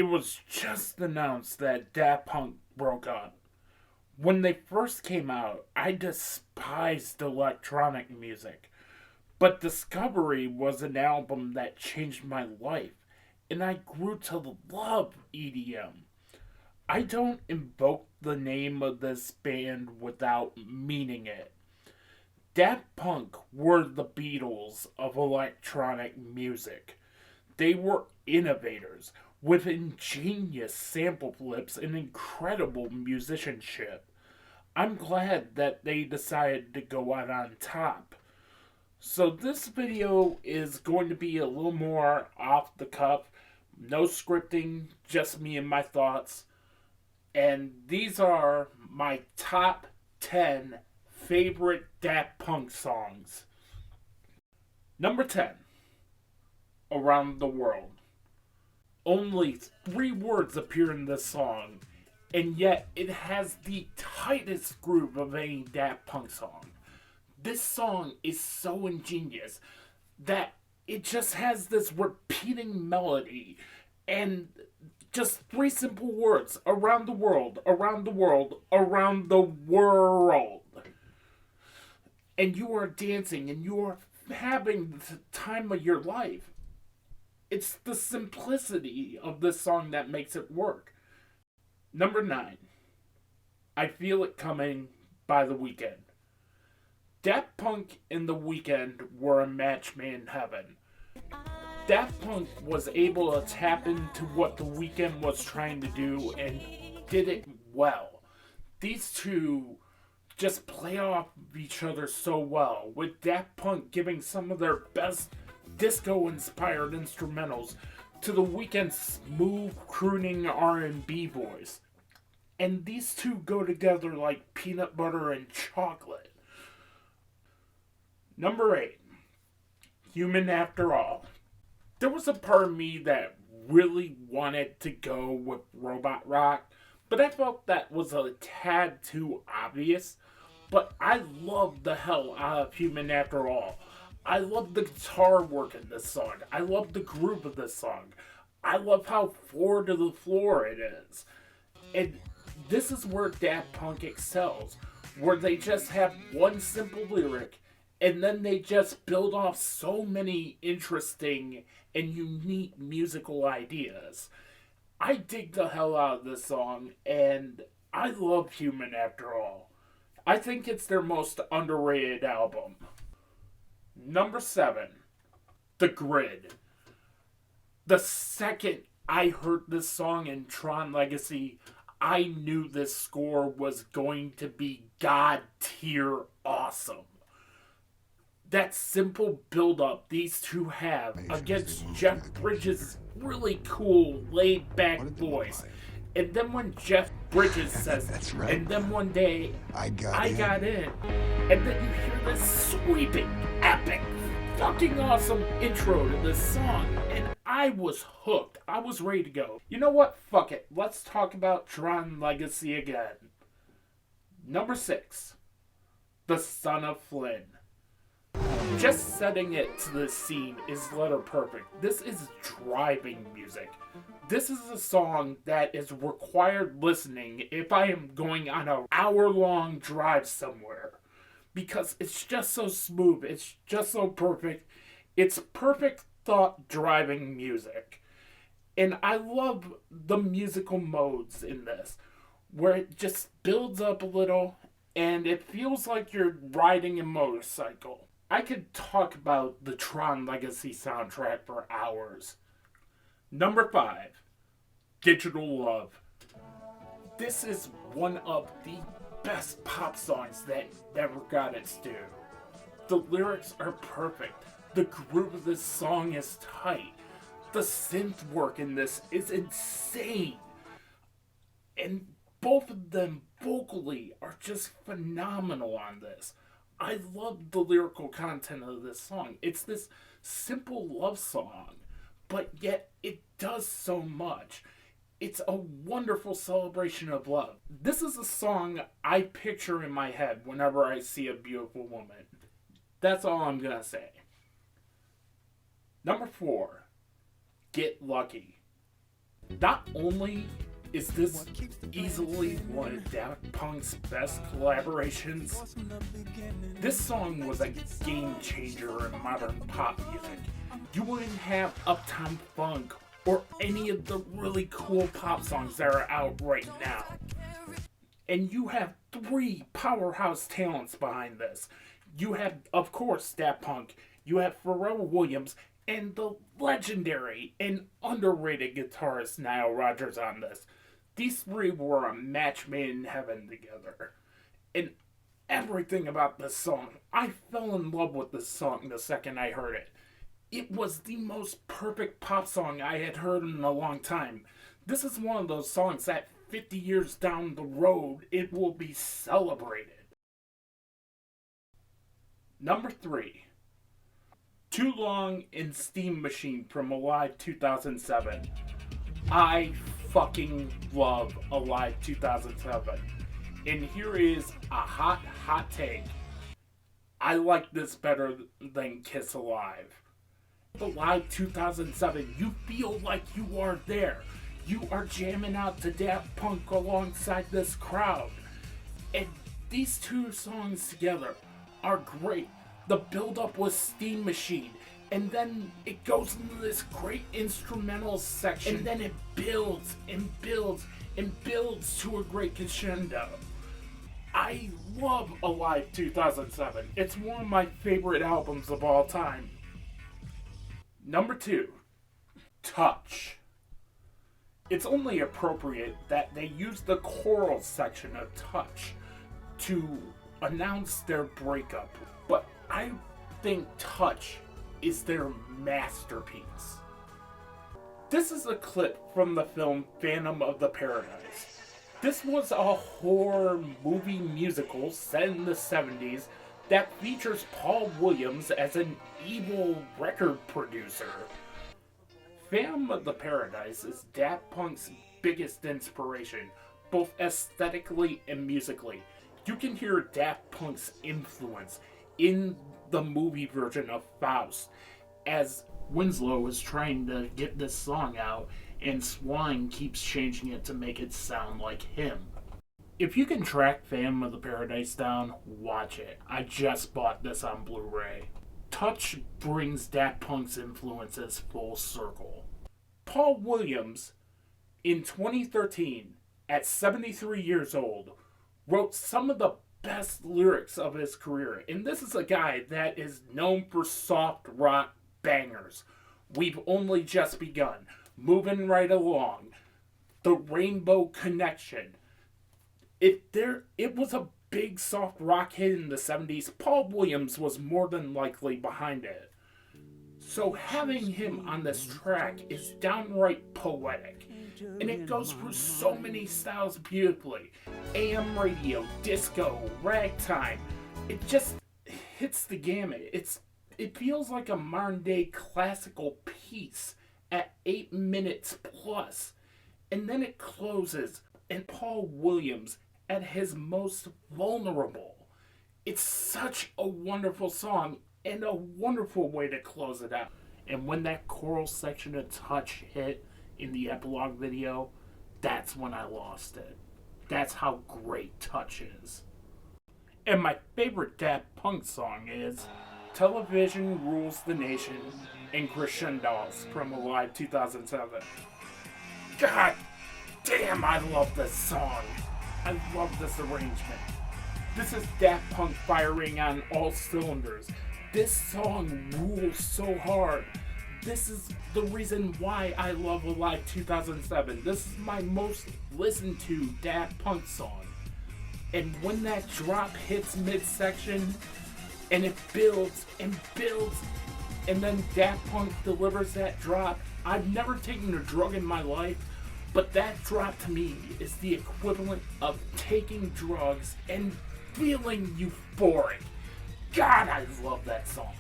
It was just announced that Daft Punk broke up. When they first came out, I despised electronic music. But Discovery was an album that changed my life, and I grew to love EDM. I don't invoke the name of this band without meaning it. Daft Punk were the Beatles of electronic music. They were innovators with ingenious sample flips and incredible musicianship. I'm glad that they decided to go out on top. So, this video is going to be a little more off the cuff, no scripting, just me and my thoughts. And these are my top 10 favorite Daft Punk songs. Number 10, Around the World. Only 3 words appear in this song, and yet it has the tightest groove of any Daft Punk song. This song is so ingenious that it just has this repeating melody and just 3 simple words: around the world, around the world, around the world. And you are dancing and you are having the time of your life. It's the simplicity of this song that makes it work. Number 9, I Feel It Coming by The Weeknd. Daft Punk and The Weeknd were a match made in heaven. Daft Punk was able to tap into what The Weeknd was trying to do and did it well. These two just play off each other so well, with Daft Punk giving some of their best disco-inspired instrumentals to The Weeknd's smooth, crooning R&B voice. And these two go together like peanut butter and chocolate. Number 8, Human After All. There was a part of me that really wanted to go with Robot Rock, but I felt that was a tad too obvious. But I love the hell out of Human After All. I love the guitar work in this song. I love the groove of this song. I love how four to the floor it is. And this is where Daft Punk excels, where they just have one simple lyric and then they just build off so many interesting and unique musical ideas. I dig the hell out of this song, and I love Human After All. I think it's their most underrated album. Number 7, The Grid. The second I heard this song in Tron Legacy, I knew this score was going to be god tier awesome. That simple build-up these two have against Jeff Bridges' really cool, laid-back voice. And then when Jeff Bridges says, That's right. and then one day, I I got in. And then you hear this sweeping, epic, fucking awesome intro to this song. And I was hooked. I was ready to go. You know what? Fuck it. Let's talk about Tron Legacy again. Number 6, The Son of Flynn. Just setting it to the scene is letter perfect. This is driving music. This is a song that is required listening if I am going on an hour-long drive somewhere. Because it's just so smooth. It's just so perfect. It's perfect thought-driving music. And I love the musical modes in this, where it just builds up a little and it feels like you're riding a motorcycle. I could talk about the Tron Legacy soundtrack for hours. Number 5, Digital Love. This is one of the best pop songs that never got its due. The lyrics are perfect. The groove of this song is tight. The synth work in this is insane. And both of them vocally are just phenomenal on this. I love the lyrical content of this song. It's this simple love song, but yet it does so much. It's a wonderful celebration of love. This is a song I picture in my head whenever I see a beautiful woman. That's all I'm gonna say. Number 4, Get Lucky. Not only is this easily one of Daft Punk's best collaborations, this song was a game changer in modern pop music. You wouldn't have Uptown Funk or any of the really cool pop songs that are out right now. And you have three powerhouse talents behind this. You have, of course, Daft Punk, you have Pharrell Williams, and the legendary and underrated guitarist Nile Rodgers on this. These three were a match made in heaven together. And everything about this song, I fell in love with this song the second I heard it. It was the most perfect pop song I had heard in a long time. This is one of those songs that 50 years down the road, it will be celebrated. Number 3. Too Long in Steam Machine from Alive 2007. I fucking love Alive 2007. And here is a hot take. I like this better than Kiss Alive. Alive 2007, you feel like you are there. You are jamming out to Daft Punk alongside this crowd. And these two songs together are great. The build-up was Steam Machine, and then it goes into this great instrumental section, and then it builds and builds and builds to a great crescendo. I love Alive 2007. It's one of my favorite albums of all time. Number 2, Touch. It's only appropriate that they use the choral section of Touch to announce their breakup, but I think Touch is their masterpiece. This is a clip from the film Phantom of the Paradise. This was a horror movie musical set in the 70s that features Paul Williams as an evil record producer. Phantom of the Paradise is Daft Punk's biggest inspiration, both aesthetically and musically. You can hear Daft Punk's influence in the movie version of Faust, as Winslow is trying to get this song out, and Swan keeps changing it to make it sound like him. If you can track Phantom of the Paradise down, watch it. I just bought this on Blu-ray. Touch brings Daft Punk's influences full circle. Paul Williams, in 2013, at 73 years old, wrote some of the best lyrics of his career. And this is a guy that is known for soft rock bangers. We've Only Just Begun, Moving Right Along, The Rainbow Connection. It was a big soft rock hit in the 70s. Paul Williams was more than likely behind it. So having him on this track is downright poetic. And it goes through so many styles beautifully. AM radio, disco, ragtime. It just hits the gamut. It feels like a modern day classical piece at 8 minutes plus. And then it closes, and Paul Williams at his most vulnerable. It's such a wonderful song and a wonderful way to close it out. And when that choral section of Touch hit in the epilogue video, that's when I lost it. That's how great Touch is. And my favorite Daft Punk song is Television Rules the Nation and Crescendos from Alive 2007. God damn, I love this song. I love this arrangement. This is Daft Punk firing on all cylinders. This song rules so hard. This is the reason why I love Alive 2007. This is my most listened to Daft Punk song. And when that drop hits midsection, and it builds and builds, and then Daft Punk delivers that drop. I've never taken a drug in my life, but that drop to me is the equivalent of taking drugs and feeling euphoric. God, I love that song.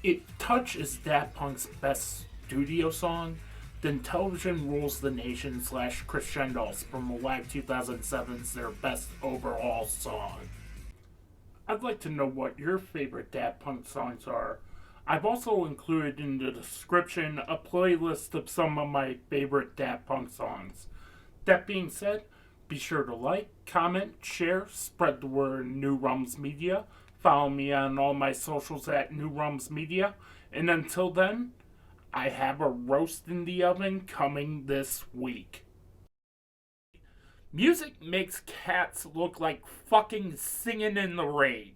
If Touch is Daft Punk's best studio song, then Television Rules the Nation / Crescendos from Alive 2007 is their best overall song. I'd like to know what your favorite Daft Punk songs are. I've also included in the description a playlist of some of my favorite Daft Punk songs. That being said, be sure to like, comment, share, spread the word New Rums Media. Follow me on all my socials at New Rums Media. And until then, I have a roast in the oven coming this week. Music makes cats look like fucking singing in the rain.